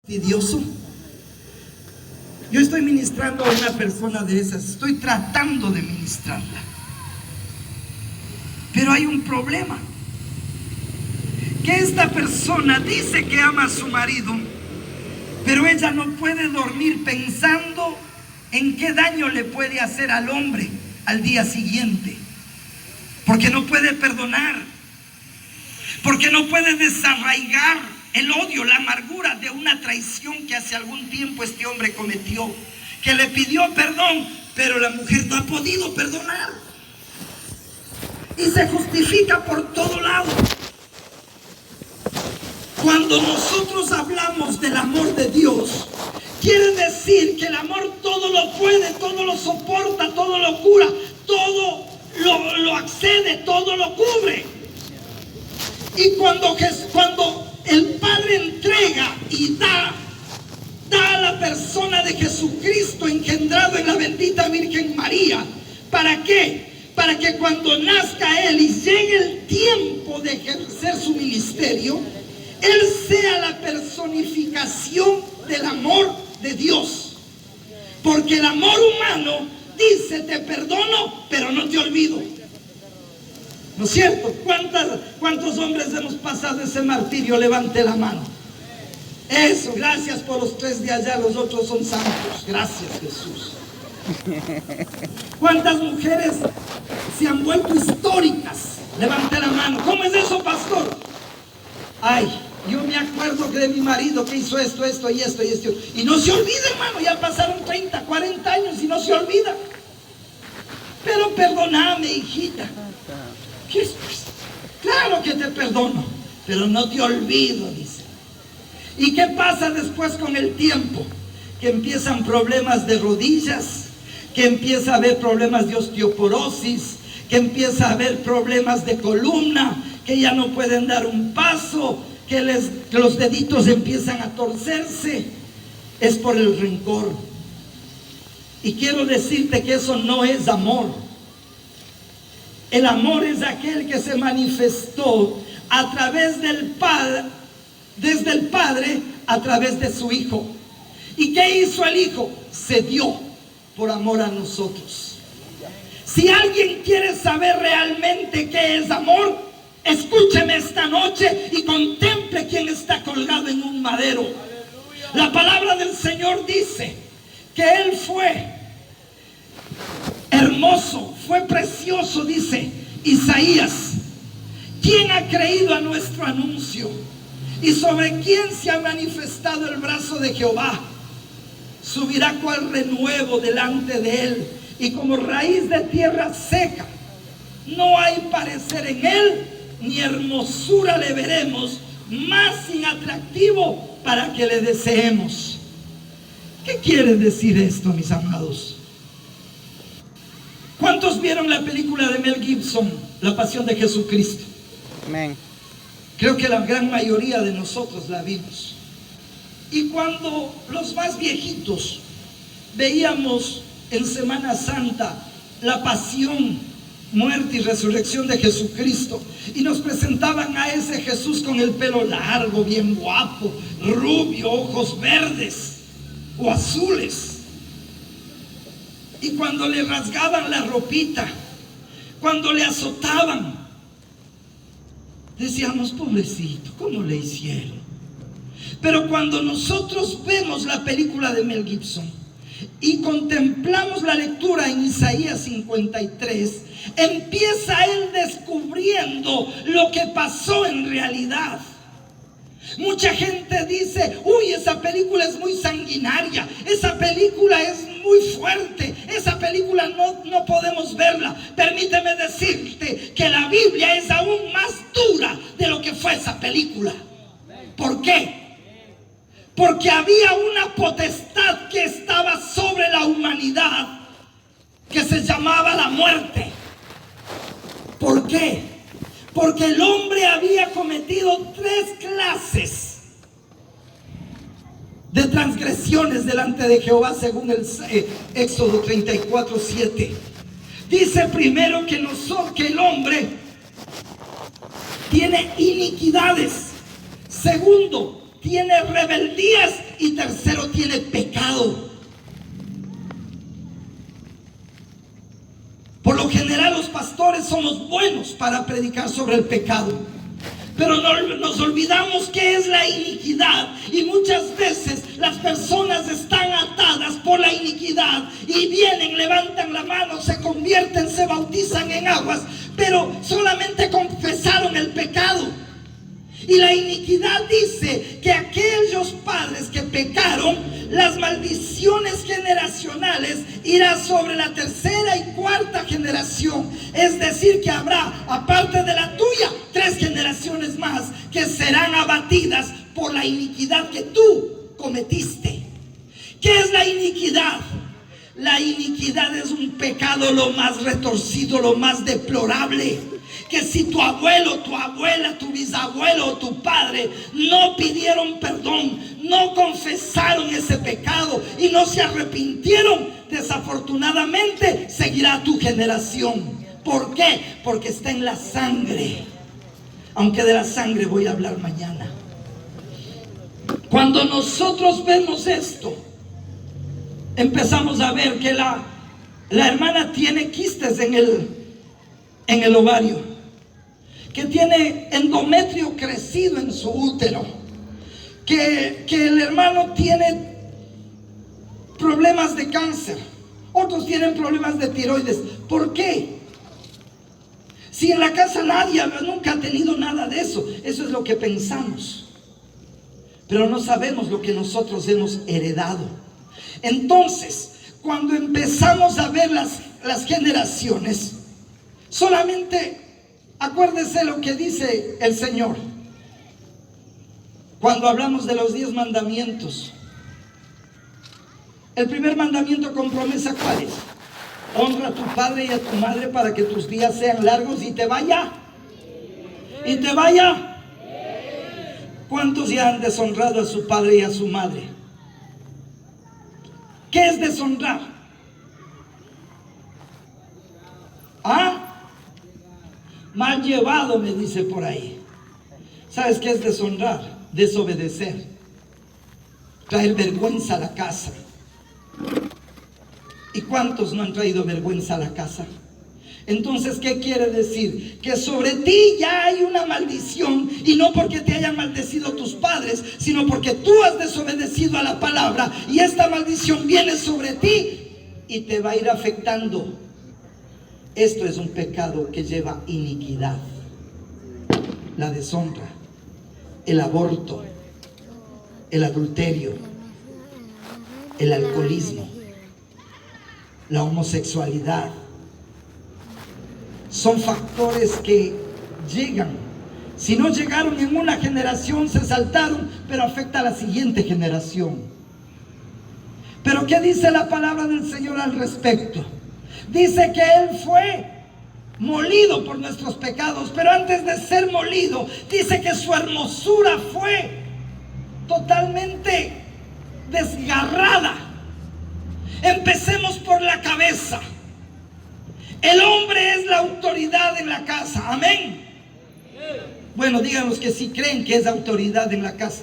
fastidioso. Yo estoy ministrando a una persona de esas, estoy tratando de ministrarla, pero hay un problema, que esta persona dice que ama a su marido, pero ella no puede dormir pensando en qué daño le puede hacer al hombre al día siguiente, porque no puede perdonar, porque no puede desarraigar el odio, la amargura de una traición que hace algún tiempo este hombre cometió, que le pidió perdón, pero la mujer no ha podido perdonar y se justifica por todo lado. Cuando nosotros hablamos del amor de Dios, quiere decir que el amor todo lo puede, todo lo soporta, todo lo cura, todo lo accede, todo lo cubre. Y cuando el Padre entrega y da a la persona de Jesucristo engendrado en la bendita Virgen María, ¿para qué? Para que cuando nazca Él y llegue el tiempo de ejercer su ministerio, Él sea la personificación del amor de Dios. Porque el amor humano dice: te perdono, pero no te olvido. ¿No es cierto? ¿Cuántos hombres hemos pasado ese martirio? Levante la mano. Eso, gracias por los 3 de allá, los otros son santos. Gracias, Jesús. ¿Cuántas mujeres se han vuelto históricas? Levante la mano. ¿Cómo es eso, pastor? Ay, yo me acuerdo que de mi marido que hizo esto y esto. Y no se olvida, hermano, ya pasaron 30, 40 años y no se olvida. Pero perdóname, hijita. ¿Qué es? Claro que te perdono, pero no te olvido, dice. ¿Y qué pasa después con el tiempo? Que empiezan problemas de rodillas, que empieza a haber problemas de osteoporosis, que empieza a haber problemas de columna, que ya no pueden dar un paso, que los deditos empiezan a torcerse. Es por el rencor. Y quiero decirte que eso no es amor. El amor es aquel que se manifestó a través del Padre, desde el Padre a través de su Hijo. ¿Y qué hizo el Hijo? Se dio por amor a nosotros. Si alguien quiere saber realmente qué es amor, escúcheme esta noche y contemple quién está colgado en un madero. La palabra del Señor dice que Él fue hermoso, fue precioso, dice Isaías. ¿Quién ha creído a nuestro anuncio? ¿Y sobre quién se ha manifestado el brazo de Jehová? Subirá cual renuevo delante de él, y como raíz de tierra seca. No hay parecer en él, ni hermosura le veremos, más sin atractivo para que le deseemos. ¿Qué quiere decir esto, mis amados? ¿Cuántos vieron la película de Mel Gibson, La Pasión de Jesucristo? Amén. Creo que la gran mayoría de nosotros la vimos. Y cuando los más viejitos veíamos en Semana Santa la pasión, muerte y resurrección de Jesucristo, y nos presentaban a ese Jesús con el pelo largo, bien guapo, rubio, ojos verdes o azules, y cuando le rasgaban la ropita, cuando le azotaban, decíamos: pobrecito, ¿cómo le hicieron? Pero cuando nosotros vemos la película de Mel Gibson y contemplamos la lectura en Isaías 53, empieza él descubriendo lo que pasó en realidad. Mucha gente dice: uy, esa película es muy sanguinaria, esa película es muy fuerte, esa película no podemos verla. Permíteme decirte que la Biblia es aún más dura de lo que fue esa película. ¿Por qué? Porque había una potestad que estaba sobre la humanidad, que se llamaba la muerte. ¿Por qué? Porque el hombre había cometido 3 clases de transgresiones delante de Jehová, según el Éxodo 34:7. Dice primero que el hombre tiene iniquidades. Segundo, tiene rebeldías y pastores somos buenos para predicar sobre el pecado, pero nos olvidamos qué es la iniquidad, y muchas veces las personas están atadas por la iniquidad y vienen, levantan la mano, se convierten, se bautizan en aguas, pero solamente confesaron el pecado. Y la iniquidad dice que aquellos padres que pecaron, las maldiciones generacionales irán sobre la tercera y cuarta generación. Es decir, que habrá, aparte de la tuya, 3 generaciones más que serán abatidas por la iniquidad que tú cometiste. ¿Qué es la iniquidad? La iniquidad es un pecado lo más retorcido, lo más deplorable. Que si tu abuelo, tu abuela, tu bisabuelo o tu padre no pidieron perdón, no confesaron ese pecado y no se arrepintieron, desafortunadamente seguirá tu generación. ¿Por qué? Porque está en la sangre. Aunque de la sangre voy a hablar mañana. Cuando nosotros vemos esto, empezamos a ver que la hermana tiene quistes en el ovario, que tiene endometrio crecido en su útero, que el hermano tiene problemas de cáncer, otros tienen problemas de tiroides. ¿Por qué? Si en la casa nadie nunca ha tenido nada de eso. Eso es lo que pensamos, pero no sabemos lo que nosotros hemos heredado. Entonces, cuando empezamos a ver las generaciones, solamente acuérdese lo que dice el Señor cuando hablamos de los 10 mandamientos. El primer mandamiento con promesa, ¿cuál es? Honra a tu padre y a tu madre para que tus días sean largos y te vaya. ¿Y te vaya? ¿Cuántos ya han deshonrado a su padre y a su madre? ¿Qué es deshonrar? ¿Ah? Mal llevado, me dice por ahí. ¿Sabes qué es deshonrar? Desobedecer. Traer vergüenza a la casa. ¿Y cuántos no han traído vergüenza a la casa? Entonces, ¿qué quiere decir? Que sobre ti ya hay una maldición, y no porque te hayan maldecido tus padres, sino porque tú has desobedecido a la palabra, y esta maldición viene sobre ti y te va a ir afectando. Esto es un pecado que lleva iniquidad. La deshonra, el aborto, el adulterio, el alcoholismo, la homosexualidad. Son factores que llegan. Si no llegaron en una generación, se saltaron, pero afecta a la siguiente generación. Pero ¿qué dice la palabra del Señor al respecto? Dice que Él fue molido por nuestros pecados, pero antes de ser molido, dice que su hermosura fue totalmente desgarrada. Empecemos por la cabeza. El hombre es la autoridad en la casa. Amén. Bueno, díganos que sí creen que es autoridad en la casa.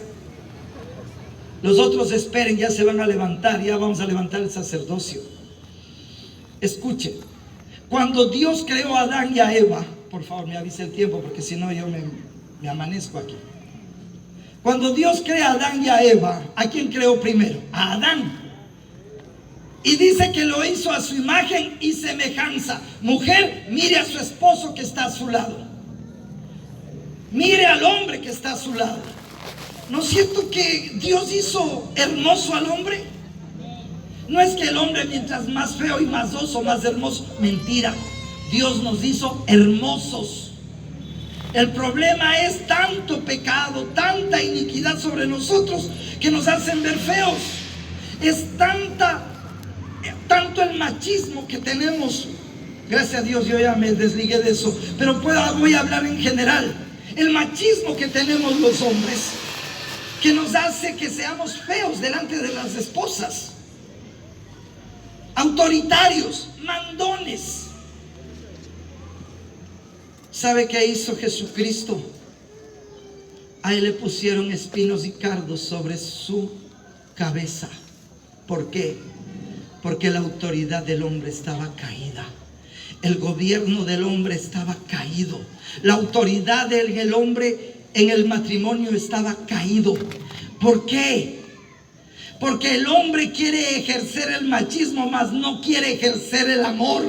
Los otros esperen, ya se van a levantar, ya vamos a levantar el sacerdocio. Escuchen, cuando Dios creó a Adán y a Eva, por favor me avise el tiempo porque si no yo me amanezco aquí. Cuando Dios crea a Adán y a Eva, ¿a quién creó primero? A Adán. Y dice que lo hizo a su imagen y semejanza. Mujer, mire a su esposo que está a su lado. Mire al hombre que está a su lado. ¿No es cierto que Dios hizo hermoso al hombre? No es que el hombre mientras más feo y más oso, más hermoso. Mentira. Dios nos hizo hermosos. El problema es tanto pecado, tanta iniquidad sobre nosotros que nos hacen ver feos. Es tanto el machismo que tenemos. Gracias a Dios yo ya me desligué de eso, pero voy a hablar en general. El machismo que tenemos los hombres, que nos hace que seamos feos delante de las esposas, autoritarios, mandones. ¿Sabe qué hizo Jesucristo? A Él le pusieron espinos y cardos sobre su cabeza. ¿Por qué? Porque la autoridad del hombre estaba caída. el gobierno del hombre estaba caído. La autoridad del hombre en el matrimonio estaba caído. ¿Por qué? Porque el hombre quiere ejercer el machismo, mas no quiere ejercer el amor.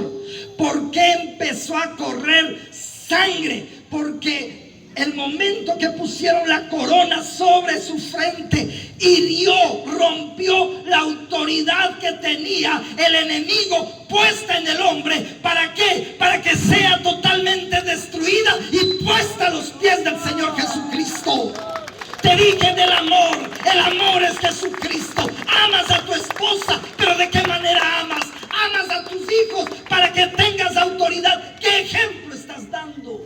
¿Por qué empezó a correr sangre? Porque el momento que pusieron la corona sobre su frente, hirió, rompió la autoridad que tenía el enemigo puesta en el hombre. ¿Para qué? Para que sea totalmente destruida y puesta a los pies del Señor Jesucristo. Te dije del amor. El amor es Jesucristo. Amas a tu esposa, pero ¿de qué manera amas? Amas a tus hijos para que tengas autoridad. ¿Qué ejemplo estás dando?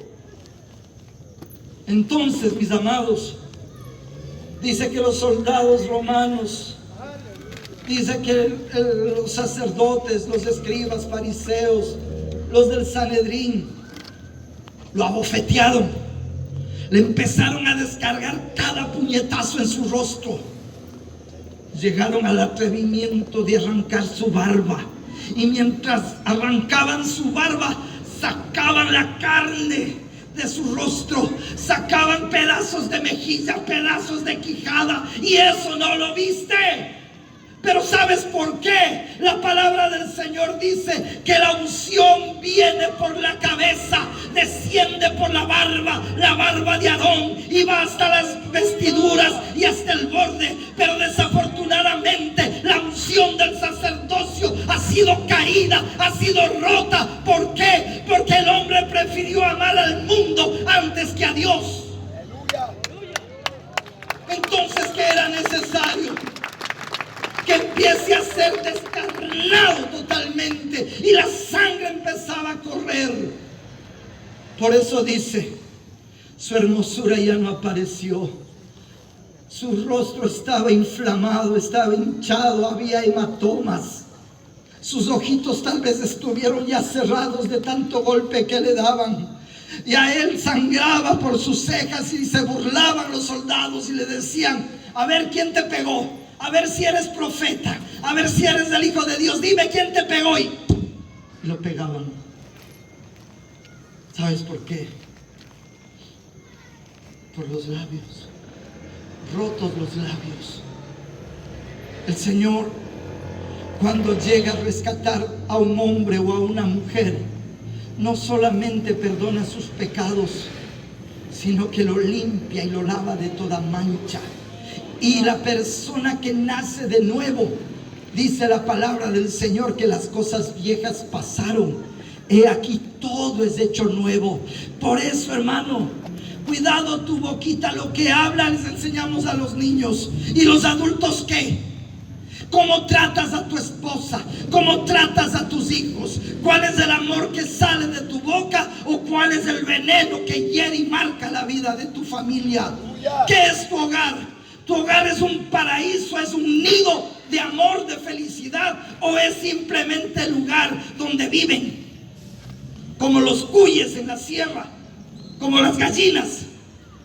Entonces, mis amados, dice que los soldados romanos, dice que los sacerdotes, los escribas, fariseos, los del Sanedrín, lo abofetearon. Le empezaron a descargar cada puñetazo en su rostro. Llegaron al atrevimiento de arrancar su barba. Y mientras arrancaban su barba, sacaban la carne de su rostro, sacaban pedazos de mejilla, pedazos de quijada. Y eso no lo viste. Pero ¿sabes por qué? La palabra del Señor dice que la unción viene por la cabeza, desciende por la barba de Aarón, y va hasta las vestiduras y hasta el borde. Pero desafortunadamente la unción del sacerdocio ha sido caída, ha sido rota. ¿Por qué? Porque el hombre prefirió amar al mundo antes que a Dios. Entonces, ¿qué era necesario? Que empiece a ser descarnado totalmente y la sangre empezaba a correr. Por eso dice, su hermosura ya no apareció. Su rostro estaba inflamado, estaba hinchado, había hematomas. Sus ojitos tal vez estuvieron ya cerrados de tanto golpe que le daban. Y a él sangraba por sus cejas, y se burlaban los soldados y le decían: a ver quién te pegó. A ver si eres profeta, a ver si eres el Hijo de Dios, dime quién te pegó. Y lo pegaban. ¿Sabes por qué? Por los labios, rotos los labios. El Señor, cuando llega a rescatar a un hombre o a una mujer, no solamente perdona sus pecados, sino que lo limpia y lo lava de toda mancha. Y la persona que nace de nuevo, dice la palabra del Señor que las cosas viejas pasaron. He aquí todo es hecho nuevo. Por eso, hermano, cuidado tu boquita, lo que habla les enseñamos a los niños. ¿Y los adultos qué? ¿Cómo tratas a tu esposa? ¿Cómo tratas a tus hijos? ¿Cuál es el amor que sale de tu boca? ¿O cuál es el veneno que hiere y marca la vida de tu familia? ¿Qué es tu hogar? ¿Tu hogar es un paraíso, es un nido de amor, de felicidad, o es simplemente el lugar donde viven? Como los cuyes en la sierra, como las gallinas.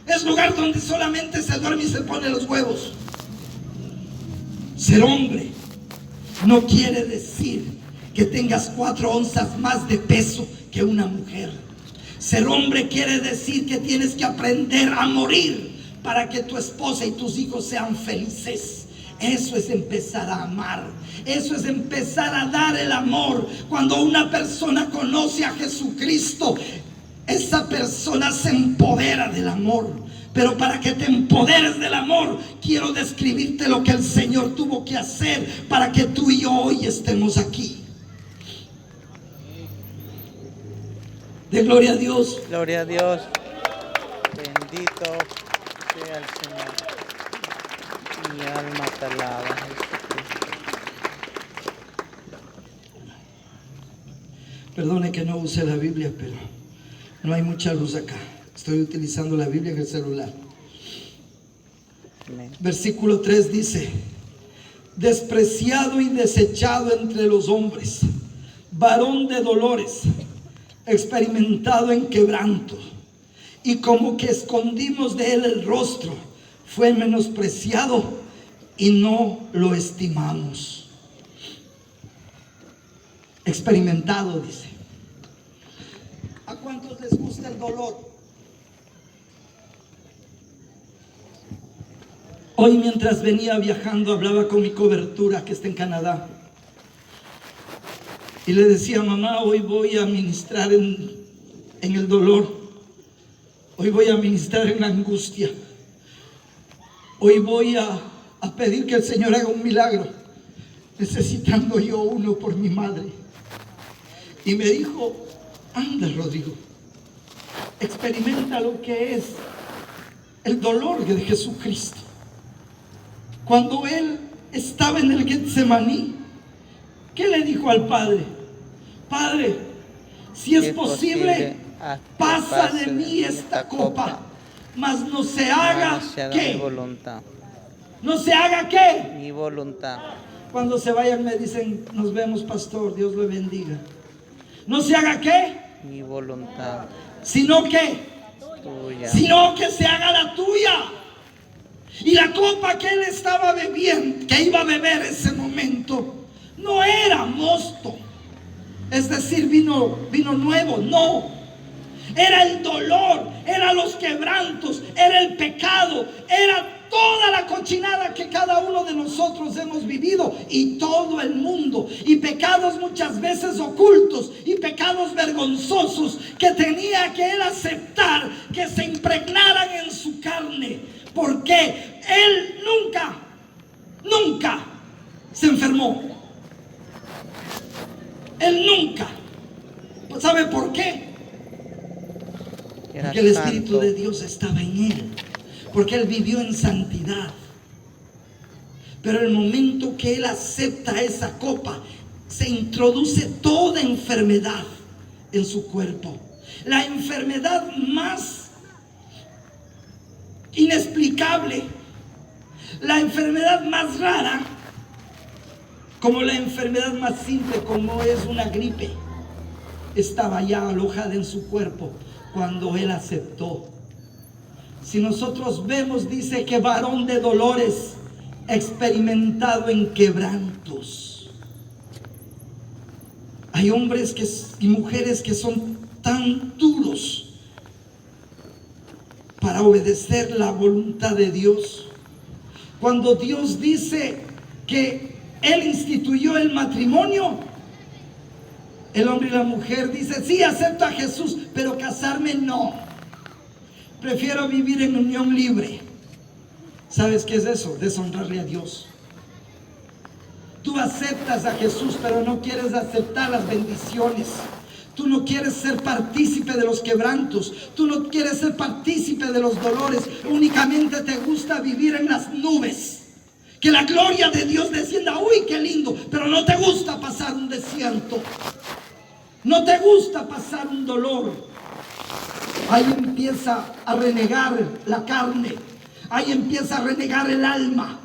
Es lugar donde solamente se duerme y se pone los huevos. Ser hombre no quiere decir que tengas 4 onzas más de peso que una mujer. Ser hombre quiere decir que tienes que aprender a morir para que tu esposa y tus hijos sean felices. Eso es empezar a amar. Eso es empezar a dar el amor. Cuando una persona conoce a Jesucristo, esa persona se empodera del amor. Pero para que te empoderes del amor, quiero describirte lo que el Señor tuvo que hacer para que tú y yo hoy estemos aquí. De gloria a Dios. Gloria a Dios. Bendito sea el Señor. Mi alma te alaba, Jesucristo. Perdone que no use la Biblia, pero no hay mucha luz acá. Estoy utilizando la Biblia en el celular. Amén. Versículo 3 dice: despreciado y desechado entre los hombres, varón de dolores, experimentado en quebranto, y como que escondimos de él el rostro, fue menospreciado y no lo estimamos. Experimentado, dice. ¿A cuántos les gusta el dolor? Hoy mientras venía viajando hablaba con mi cobertura que está en Canadá. Y le decía, mamá, hoy voy a ministrar en el dolor. Hoy voy a ministrar en la angustia. Hoy voy a pedir que el Señor haga un milagro, necesitando yo uno por mi madre. Y me dijo, anda, Rodrigo, experimenta lo que es el dolor de Jesucristo. Cuando Él estaba en el Getsemaní, ¿qué le dijo al Padre? Padre, si es posible, pasa de mí esta copa, mas no se haga ¿qué? Mi voluntad. ¿No se haga qué? Mi voluntad. Cuando se vayan me dicen, nos vemos, pastor, Dios le bendiga. ¿No se haga qué? Mi voluntad. Sino que, Tuya. sino que se haga la tuya. Y la copa que él estaba bebiendo, que iba a beber ese momento, no era mosto, es decir, vino nuevo, no. Era el dolor, eran los quebrantos, era el pecado, era toda la cochinada que cada uno de nosotros hemos vivido y todo el mundo, y pecados muchas veces ocultos y pecados vergonzosos que tenía que él aceptar que se impregnaran en su carne, porque él nunca se enfermó. Él nunca. ¿Sabe por qué? Porque el Espíritu de Dios estaba en él, porque él vivió en santidad. Pero el momento que él acepta esa copa, se introduce toda enfermedad en su cuerpo. La enfermedad más inexplicable, la enfermedad más rara, como la enfermedad más simple, como es una gripe, estaba ya alojada en su cuerpo cuando él aceptó. Si nosotros vemos, dice que varón de dolores, experimentado en quebrantos. Hay hombres y mujeres que son tan duros para obedecer la voluntad de Dios. Cuando Dios dice que Él instituyó el matrimonio, el hombre y la mujer dicen, sí, acepto a Jesús, pero casarme no. Prefiero vivir en unión libre. ¿Sabes qué es eso? Deshonrarle a Dios. Tú aceptas a Jesús, pero no quieres aceptar las bendiciones. Tú no quieres ser partícipe de los quebrantos. Tú no quieres ser partícipe de los dolores. Únicamente te gusta vivir en las nubes. Que la gloria de Dios descienda. Uy, qué lindo. Pero no te gusta pasar un desierto. No te gusta pasar un dolor. Ahí empieza a renegar la carne. Ahí empieza a renegar el alma.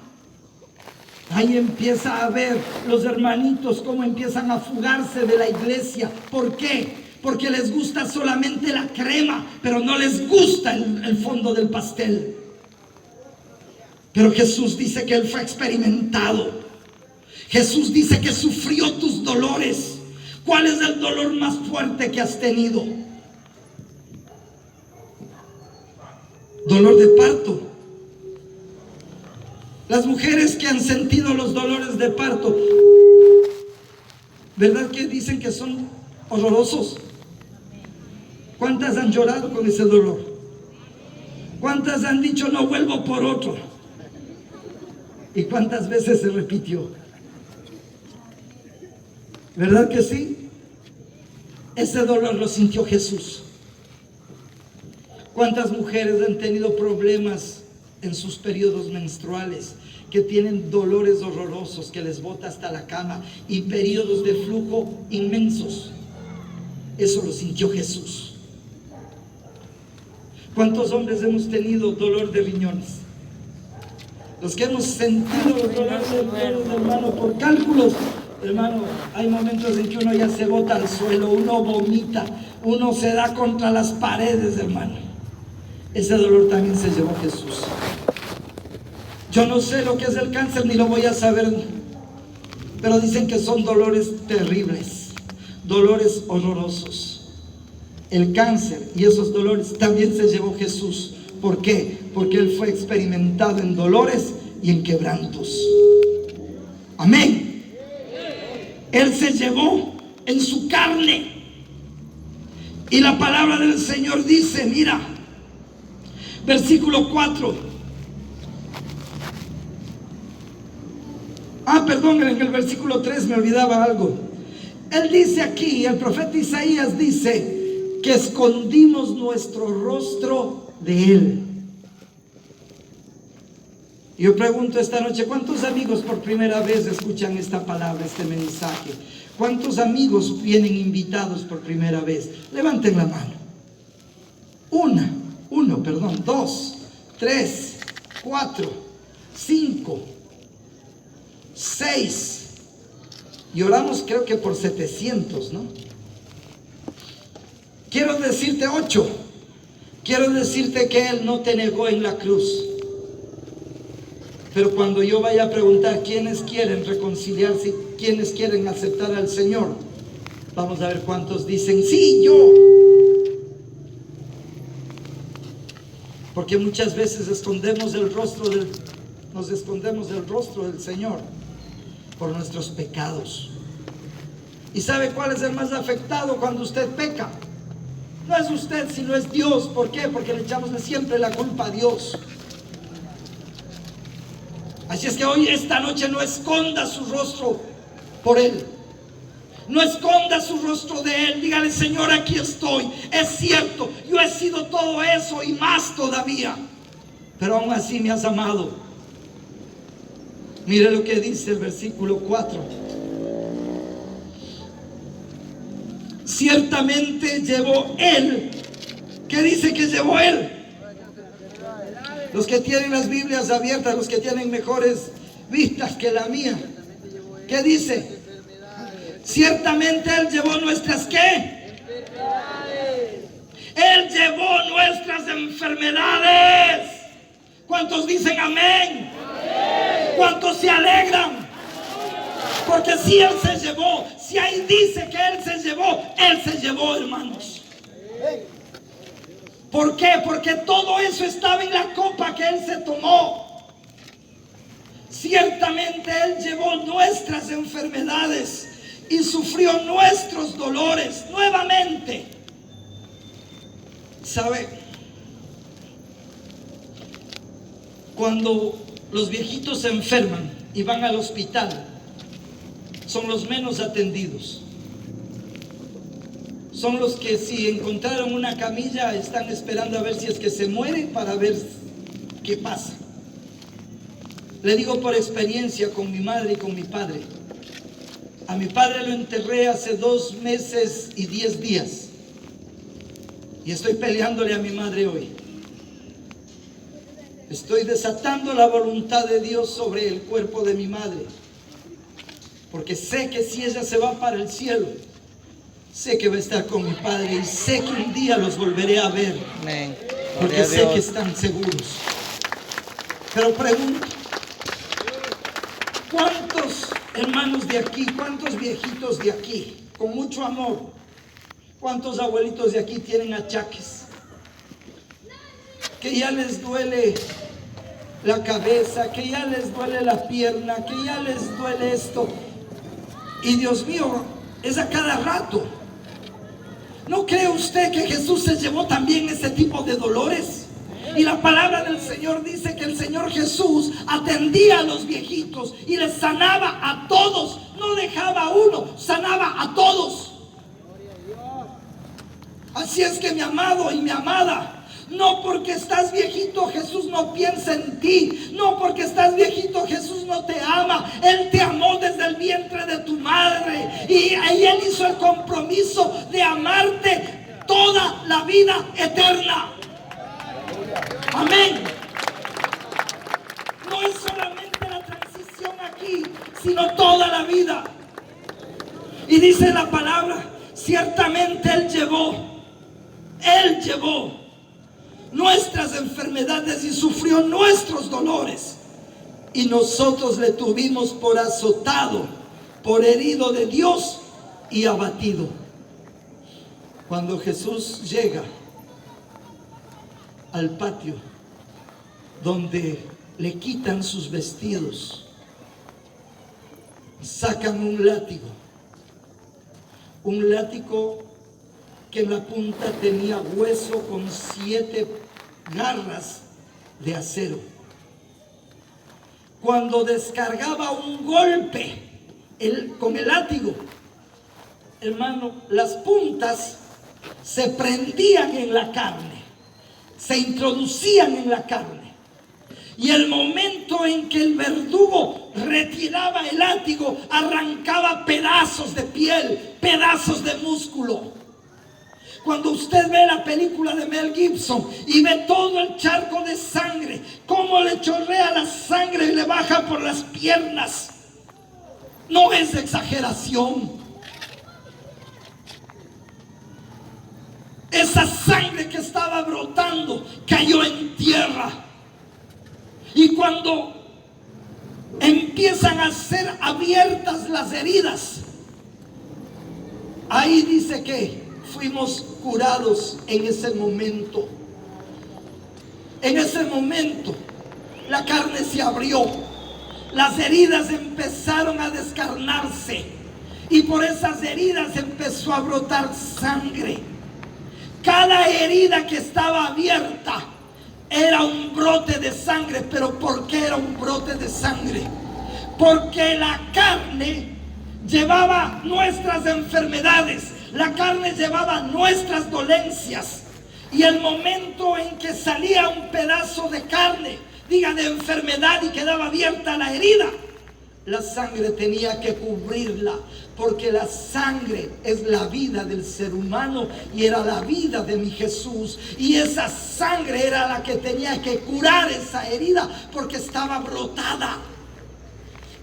Ahí empieza a ver los hermanitos cómo empiezan a fugarse de la iglesia. ¿Por qué? Porque les gusta solamente la crema, pero no les gusta el fondo del pastel. Pero Jesús dice que Él fue experimentado. Jesús dice que sufrió tus dolores. ¿Cuál es el dolor más fuerte que has tenido? Dolor de parto. Las mujeres que han sentido los dolores de parto, ¿verdad que dicen que son horrorosos? ¿Cuántas han llorado con ese dolor? ¿Cuántas han dicho no vuelvo por otro? ¿Y cuántas veces se repitió? ¿Verdad que sí? Ese dolor lo sintió Jesús. ¿Cuántas mujeres han tenido problemas en sus periodos menstruales, que tienen dolores horrorosos que les bota hasta la cama y periodos de flujo inmensos? Eso lo sintió Jesús. ¿Cuántos hombres hemos tenido dolor de riñones? Los que hemos sentido los dolores de riñones, hermano, por cálculos, hermano, hay momentos en que uno ya se bota al suelo, uno vomita, uno se da contra las paredes, hermano. Ese dolor también se llevó Jesús. Yo no sé lo que es el cáncer, ni lo voy a saber, pero dicen que son dolores terribles, dolores horrorosos. el cáncer y esos dolores también se llevó Jesús. ¿Por qué? Porque Él fue experimentado en dolores y en quebrantos. Amén. Él se llevó en su carne. Y la palabra del Señor dice, mira, versículo 4. Perdón, en el versículo 3 me olvidaba algo. Él dice aquí, el profeta Isaías dice que escondimos nuestro rostro de Él. Yo pregunto esta noche, ¿cuántos amigos por primera vez escuchan esta palabra, este mensaje? ¿Cuántos amigos vienen invitados por primera vez? Levanten la mano. Uno, 2, 3, 4, 5, 6. Y oramos creo que por 700, ¿no? Quiero decirte 8. Quiero decirte que Él no te negó en la cruz. Pero cuando yo vaya a preguntar quiénes quieren reconciliarse, quiénes quieren aceptar al Señor, vamos a ver cuántos dicen, sí, yo. Porque muchas veces nos escondemos del rostro del Señor por nuestros pecados. ¿Y sabe cuál es el más afectado cuando usted peca? No es usted, sino es Dios. ¿Por qué? Porque le echamos siempre la culpa a Dios. Así es que hoy, esta noche, no esconda su rostro por Él. No esconda su rostro de Él. Dígale, Señor, aquí estoy. Es cierto, yo he sido todo eso y más todavía, pero aún así me has amado. Mire lo que dice el versículo 4. Ciertamente llevó Él. ¿Qué dice que llevó Él? Los que tienen las Biblias abiertas, los que tienen mejores vistas que la mía, ¿qué dice? Ciertamente Él llevó nuestras ¿qué? Él llevó nuestras enfermedades. ¿Cuántos dicen amén? ¿Cuántos se alegran? Porque si Él se llevó, si ahí dice que Él se llevó, hermanos. ¿Por qué? Porque todo eso estaba en la copa que Él se tomó. Ciertamente Él llevó nuestras enfermedades y sufrió nuestros dolores nuevamente. ¿Sabe? Cuando los viejitos se enferman y van al hospital, son los menos atendidos. Son los que, si encontraron una camilla, están esperando a ver si es que se muere para ver qué pasa. Le digo por experiencia con mi madre y con mi padre. A mi padre lo enterré hace 2 meses y 10 días. Y estoy peleándole a mi madre hoy. Estoy desatando la voluntad de Dios sobre el cuerpo de mi madre. Porque sé que si ella se va para el cielo, sé que va a estar con mi padre y sé que un día los volveré a ver. Amén. Porque sé que están seguros. Pero pregunto, ¿cuántos hermanos de aquí, cuántos viejitos de aquí, con mucho amor, cuántos abuelitos de aquí tienen achaques? Que ya les duele la cabeza, que ya les duele la pierna, que ya les duele esto. Y Dios mío, es a cada rato. ¿No cree usted que Jesús se llevó también ese tipo de dolores? Y la palabra del Señor dice que el Señor Jesús atendía a los viejitos y les sanaba a todos. No dejaba a uno, sanaba a todos. Así es que, mi amado y mi amada, no porque estás viejito Jesús no piensa en ti. No porque estás viejito Jesús no te ama. Él te amó desde el vientre de tu madre. Y Él hizo el compromiso de amarte toda la vida eterna. Amén. No es solamente la transición aquí, sino toda la vida. Y dice la palabra, ciertamente Él llevó nuestras enfermedades y sufrió nuestros dolores. Y nosotros le tuvimos por azotado, por herido de Dios y abatido. Cuando Jesús llega al patio donde le quitan sus vestidos, sacan un látigo que en la punta tenía hueso con 7 garras de acero. Cuando descargaba un golpe con el látigo, hermano, las puntas se prendían en la carne, se introducían en la carne. Y el momento en que el verdugo retiraba el látigo, arrancaba pedazos de piel, pedazos de músculo. Cuando usted ve la película de Mel Gibson y ve todo el charco de sangre, cómo le chorrea la sangre y le baja por las piernas, no es exageración. Esa sangre que estaba brotando cayó en tierra. Y cuando empiezan a ser abiertas las heridas, ahí dice que fuimos curados en ese momento. En ese momento la carne se abrió, las heridas empezaron a descarnarse y por esas heridas empezó a brotar sangre. Cada herida que estaba abierta era un brote de sangre. ¿Pero por qué era un brote de sangre? Porque la carne llevaba nuestras enfermedades, la carne llevaba nuestras dolencias. Y el momento en que salía un pedazo de carne, diga de enfermedad, y quedaba abierta la herida, la sangre tenía que cubrirla, porque la sangre es la vida del ser humano y era la vida de mi Jesús. Y esa sangre era la que tenía que curar esa herida, porque estaba brotada.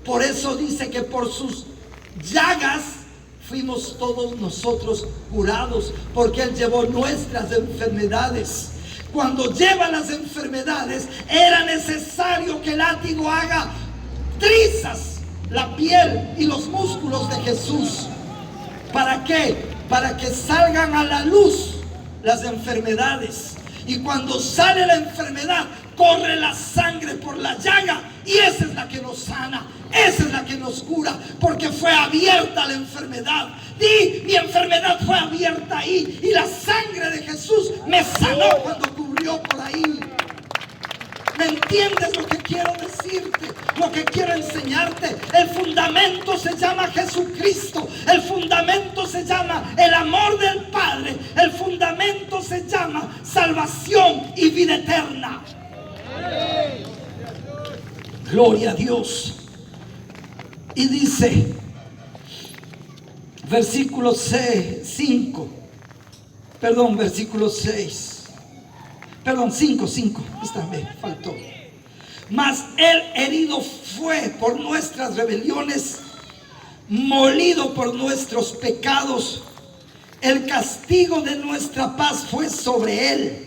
Por eso dice que por sus llagas fuimos todos nosotros curados, porque Él llevó nuestras enfermedades. Cuando lleva las enfermedades, era necesario que el látigo haga trizas la piel y los músculos de Jesús. ¿Para qué? Para que salgan a la luz las enfermedades. Y cuando sale la enfermedad, corre la sangre por la llaga, y esa es la que nos sana, esa es la que nos cura, porque fue abierta la enfermedad. Mi enfermedad fue abierta ahí, y la sangre de Jesús me sanó cuando cubrió por ahí. ¿Me entiendes lo que quiero decirte? Lo que quiero enseñarte. El fundamento se llama Jesucristo. El fundamento se llama el amor del Padre. El fundamento se llama salvación y vida eterna. Gloria a Dios. Y dice, versículo 5, versículo 6. Perdón, 5, esta vez faltó. Mas Él herido fue por nuestras rebeliones, molido por nuestros pecados. El castigo de nuestra paz fue sobre Él,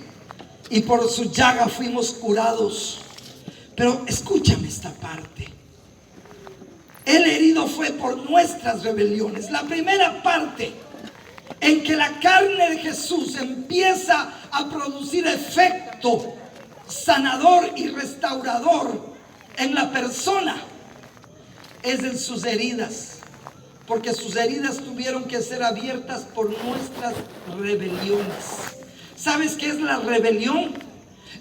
y por su llaga fuimos curados. Pero escúchame esta parte. El herido fue por nuestras rebeliones. La primera parte en que la carne de Jesús empieza a producir efecto sanador y restaurador en la persona es en sus heridas, porque sus heridas tuvieron que ser abiertas por nuestras rebeliones. ¿Sabes qué es la rebelión?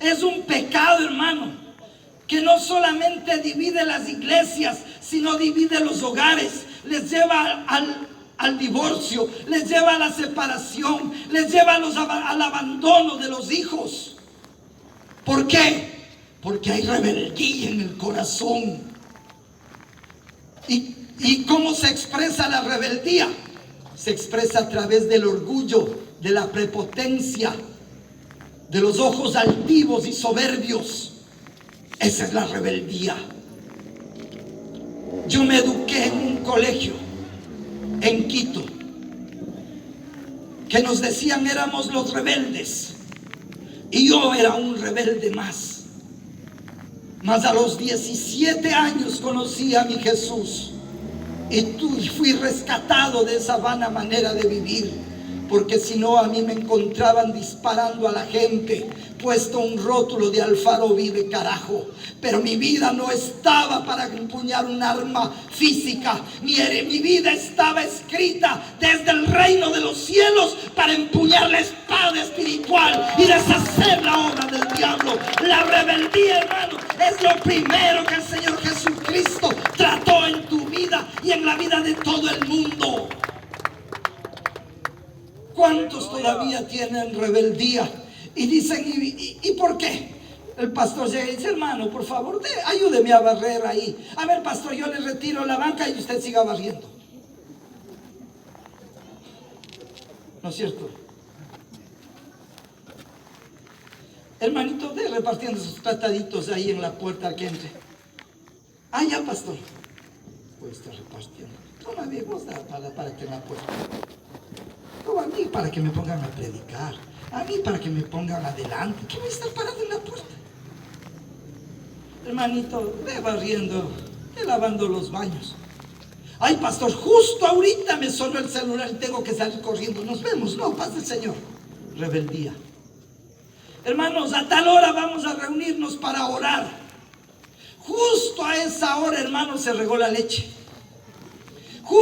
Es un pecado, hermano, que no solamente divide las iglesias, sino divide los hogares, les lleva al divorcio, les lleva a la separación, les lleva al abandono de los hijos. ¿Por qué? Porque hay rebeldía en el corazón. ¿Y cómo se expresa la rebeldía? Se expresa a través del orgullo, de la prepotencia, de los ojos altivos y soberbios. Esa es la rebeldía. Yo me eduqué en un colegio en Quito, que nos decían éramos los rebeldes, y yo era un rebelde más. Mas a los 17 años conocí a mi Jesús y fui rescatado de esa vana manera de vivir, porque si no a mí me encontraban disparando a la gente, puesto un rótulo de Alfaro vive carajo. Pero mi vida no estaba para empuñar un arma física. Mi vida estaba escrita desde el reino de los cielos para empuñar la espada espiritual y deshacer la obra del diablo. La rebeldía, hermano, es lo primero que el Señor Jesucristo trató en tu vida y en la vida de todo el mundo. ¿Cuántos todavía tienen rebeldía? Y dicen, ¿y por qué? El pastor llega y dice, hermano, por favor, ayúdeme a barrer ahí. A ver, pastor, yo le retiro la banca y usted siga barriendo. ¿No es cierto? Hermanito, ve repartiendo sus trataditos ahí en la puerta al que entre. Ah, ya, pastor. Pues está repartiendo. Toma, vos da para que en la puerta. Toma a mí para que me pongan a predicar. A mí para que me pongan adelante. ¿Qué voy a estar parado en la puerta? Hermanito, ve barriendo, ve lavando los baños. Ay, pastor, justo ahorita me sonó el celular y tengo que salir corriendo. Nos vemos, no, paz del Señor. Rebeldía. Hermanos, a tal hora vamos a reunirnos para orar. Justo a esa hora, hermanos, se regó la leche. Justo